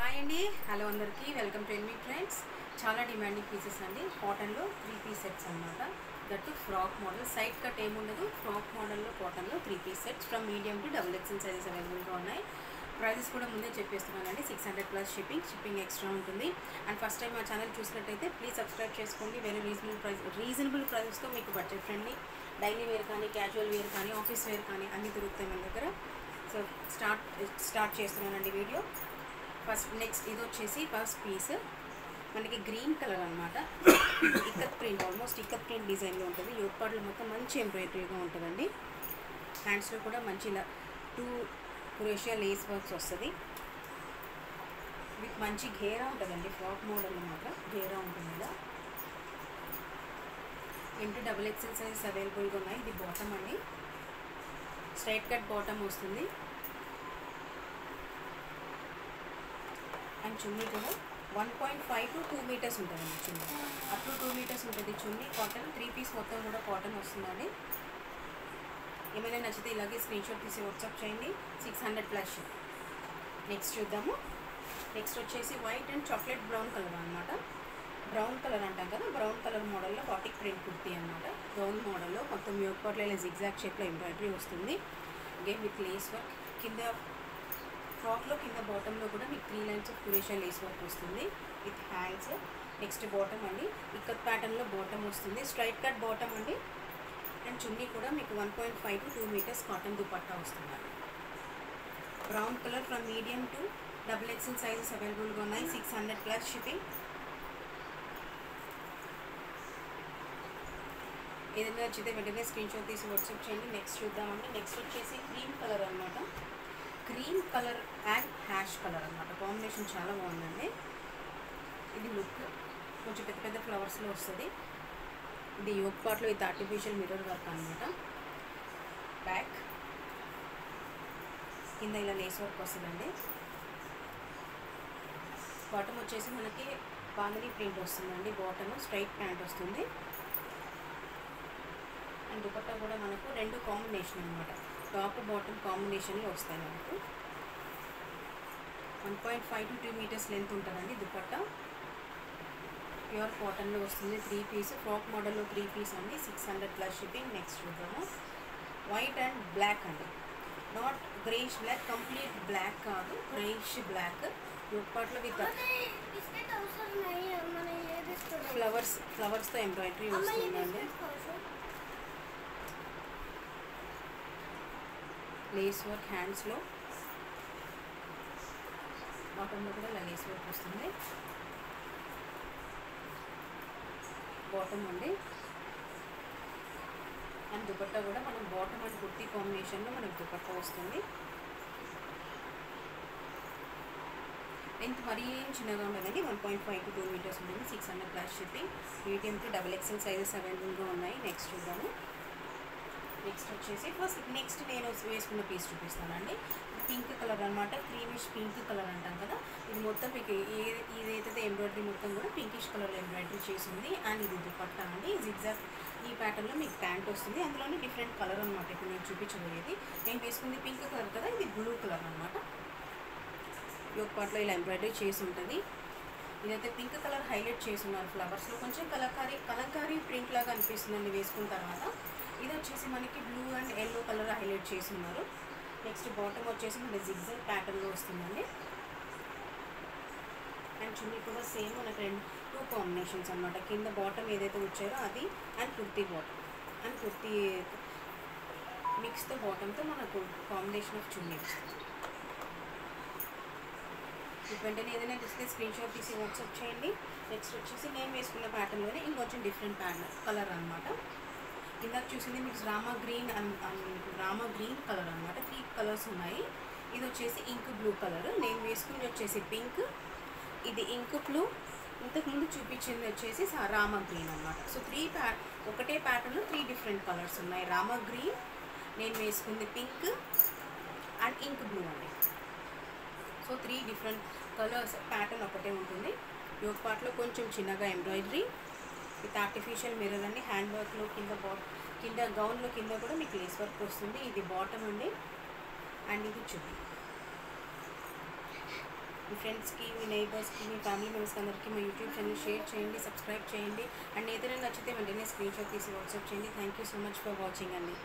Hi అండి, hello అందరికీ welcome to NV trends. చాలా డిమాండింగ్ పీసెస్ అండి. కాటన్లో 3 పీస్ సెట్స్ అనమాట. That frock model, side cut ఏముండదు. ఫ్రాక్ మోడల్లో కాటన్లో 3 piece sets from medium to double XL sizes అవైలబుల్గా ఉన్నాయి. ప్రైజెస్ కూడా ముందే చెప్పేస్తున్నానండి. 600 ప్లస్ షిప్పింగ్ ఎక్స్ట్రా ఉంటుంది. అండ్ ఫస్ట్ టైం మా ఛానల్ చూసినట్టయితే ప్లీజ్ సబ్స్క్రైబ్ చేసుకోండి. వెరీ రీజనబుల్ ప్రైజెస్తో మీకు బడ్జెట్ ఫ్రెండ్లీ డైలీ వేర్ కానీ, క్యాజువల్ వేర్ కానీ, ఆఫీస్ వేర్ కానీ అన్నీ దొరుకుతాయి మన దగ్గర. సో స్టార్ట్ చేస్తున్నానండి వీడియో. నెక్స్ట్ ఇది వచ్చేసి ఫస్ట్ పీస్ మనకి గ్రీన్ కలర్ అనమాట. Ikat print, almost ikat print డిజైన్లో ఉంటుంది. యోగ్ పార్ట్లో మొత్తం మంచి ఎంబ్రాయిడరీగా ఉంటుందండి. హ్యాండ్స్లో కూడా మంచి ఇలా 2 క్రోషియా లేస్ వర్క్స్ వస్తుంది. విత్ మంచి ఘేరా ఉంటుందండి. ఫ్రాక్ మోడల్లో మాత్రం ఘేరా ఉంటుంది. ఇలా ఇంటూ డబుల్ ఎక్స్ఎల్ సైజెస్ అవైలబుల్గా ఉన్నాయి. ఇది బాటమ్ అండి, స్ట్రైట్ కట్ బాటమ్ వస్తుంది. అండ్ చున్నీ కూడా 1.5 to 2 మీటర్స్ ఉంటుందండి. చున్నీ అప్ టు 2 మీటర్స్ ఉంటుంది. చున్నీ కాటన్ 3 పీస్ మొత్తం కూడా కాటన్ వస్తుందండి. ఏమైనా నచ్చితే ఇలాగే స్క్రీన్ షాట్ తీసి వాట్సాప్ చేయండి. 600 ప్లస్. నెక్స్ట్ చూద్దాము. నెక్స్ట్ వచ్చేసి white and chocolate brown colour అనమాట. బ్రౌన్ కలర్ అంటాం కదా, బ్రౌన్ కలర్ మోడల్లో బాటిక్ ప్రింట్ కుర్తీ అనమాట. గౌన్ మోడల్లో మొత్తం యోగ్ పార్ట్లో ఇలా జిగ్జాగ్ షేప్లో ఎంబ్రాయిడరీ వస్తుంది. Again with lace work. కింద ఫ్రాక్లో కింద బాటంలో కూడా మీకు 3 లైన్స్ ఆఫ్ క్రోషియా లేస్ వర్క్ వస్తుంది విత్ హ్యాండ్స్. నెక్స్ట్ బాటమ్ అండి, ఇక్కత్ ప్యాటర్న్లో బాటమ్ వస్తుంది. స్ట్రైట్ కట్ బాటమ్ అండి. అండ్ చున్నీ కూడా మీకు 1.5 to 2 మీటర్స్ కాటన్ దుపట్టా వస్తుంది. Brown colour from medium to double XL sizes అవైలబుల్గా ఉన్నాయి. 600 ప్లస్ షిప్పింగ్. ఏదైనా నచ్చితే వెంటనే స్క్రీన్ షాట్ తీసి వాట్సాప్ చేయండి. నెక్స్ట్ చూద్దామండి. నెక్స్ట్ వచ్చేసి క్రీమ్ కలర్ అనమాట. Cream colour and ash colour అనమాట. కాంబినేషన్ చాలా బాగుందండి. ఇది లుక్ కొంచెం పెద్ద పెద్ద ఫ్లవర్స్లో వస్తుంది. ఇది యోగ్ పార్ట్లో విత్ ఆర్టిఫిషియల్ మిర్రర్ వర్క్ అనమాట. బ్యాక్ కింద ఇలా లేస్ వర్క్ వస్తుందండి. బాటమ్ వచ్చేసి మనకి బాంగనీ ప్రింట్ వస్తుందండి. బాటమ్ స్ట్రైట్ ప్యాంట్ వస్తుంది. అండ్ దుపట్టా కూడా మనకు 2 కాంబినేషన్ అనమాట. టాప్ బాటమ్ కాంబినేషన్లో వస్తాయి మనకు. 1.5 to 2 మీటర్స్ లెంత్ ఉంటుందండి దుపట్టా. ప్యూర్ కాటన్లో వస్తుంది. 3 పీస్ ఫ్రాక్ మోడల్లో 3 పీస్ అండి. 600 ప్లస్ షిప్పింగ్. నెక్స్ట్ చూద్దాము. వైట్ అండ్ బ్లాక్ అండి. Not grayish black, complete black కాదు, గ్రేష్ బ్లాక్. యోగ్ పార్ట్లో విత్ ఫ్లవర్స్తో ఎంబ్రాయిడరీ వస్తుందండి. లేస్ వర్క్ హ్యాండ్స్లో, బాటంలో కూడా ఇలా లేస్ వర్క్ వస్తుంది. బాటమ్ అండి. అండ్ దుపట్టా కూడా మనం బాటమ్ అండ్ కుర్తీ కాంబినేషన్లో మనకు దుపట్టా వస్తుంది. లెంత్ మరీ చిన్నగా ఉండదండి. 1.5 to 2 మీటర్స్ ఉంటుంది. 600 plus shipping. Medium to double XL sizes అవైలబుల్గా ఉన్నాయి. నెక్స్ట్ చూద్దాము. నెక్స్ట్ వచ్చేసి నెక్స్ట్ నేను వేసుకున్న పీస్ చూపిస్తానండి. పింక్ కలర్ అనమాట. క్రీమిష్ పింక్ కలర్ అంటాం కదా. ఇది మొత్తం మీకు ఇదైతే ఎంబ్రాయిడరీ మొత్తం కూడా పింకిష్ కలర్లో ఎంబ్రాయిడరీ చేసింది. అండ్ ఇది దుపట్టా అండి. జిగ్జాగ్ ఈ ప్యాటర్న్లో మీకు ప్యాంట్ వస్తుంది. అందులోనే డిఫరెంట్ కలర్ అనమాట. ఇప్పుడు నేను చూపించబోయేది, నేను వేసుకుంది పింక్ కలర్ కదా, ఇది బ్లూ కలర్ అనమాట. యోగ్ పార్ట్లో ఇలా ఎంబ్రాయిడరీ చేసి ఉంటుంది. ఇదైతే పింక్ కలర్ హైలైట్ చేసి ఉన్నారు ఫ్లవర్స్లో. కొంచెం కలంకారీ ప్రింట్ లాగా అనిపిస్తుందండి వేసుకున్న తర్వాత. ఇది వచ్చేసి మనకి blue and yellow colour highlight చేసి ఉన్నారు. నెక్స్ట్ బాటమ్ వచ్చేసి మన జిగ్జాగ్ ప్యాటర్న్లో వస్తుందండి. అండ్ చున్నీ కూడా సేమ్ మనకు 2 కాంబినేషన్స్ అనమాట. కింద బాటమ్ ఏదైతే వచ్చారో అది, and kurti bottom, and kurti మిక్స్తో బాటమ్తో మనకు కాంబినేషన్ ఆఫ్ చున్నీ వస్తుంది. వెంటనే ఏదైనా డిస్ప్లే స్క్రీన్ షాట్ తీసి వాట్సాప్ చేయండి. నెక్స్ట్ వచ్చేసి నేను వేసుకున్న ప్యాటర్న్లోనే ఇంకొంచెం డిఫరెంట్ కలర్ అనమాట. ఇందాక చూసింది మీకు రామా గ్రీన్ కలర్ అనమాట. 3 కలర్స్ ఉన్నాయి. ఇది వచ్చేసి ఇంక్ బ్లూ కలర్. నేను వేసుకున్నది వచ్చేసి పింక్, ఇది ఇంక్ బ్లూ, ఇంతకుముందు చూపించింది వచ్చేసి రామా గ్రీన్ అనమాట. సో ఒకటే ప్యాటర్న్లో 3 డిఫరెంట్ కలర్స్ ఉన్నాయి. రామా గ్రీన్, నేను వేసుకుంది పింక్ అండ్ ఇంక్ బ్లూ అండి. So 3 different colours. ప్యాటర్న్ ఒకటే ఉంటుంది. యోగ్ పార్ట్లో కొంచెం చిన్నగా ఎంబ్రాయిడరీ విత్ ఆర్టిఫిషియల్ మిర్రర్ అండి. హ్యాండ్ వర్క్లో కింద గౌన్లో కింద కూడా మీకు లేస్ వర్క్ వస్తుంది. ఇది బాటమ్ అండి. అండ్ ఇది చున్నీ. మీ ఫ్రెండ్స్కి, మీ నైబర్స్కి, మీ ఫ్యామిలీ మెంబర్స్కి అందరికీ మా యూట్యూబ్ ఛానల్ షేర్ చేయండి, సబ్స్క్రైబ్ చేయండి. అండ్ ఏదైనా నచ్చితే వెంటనే స్క్రీన్ షాట్ తీసి వాట్సాప్ చేయండి. Thank you so much for watching అండి.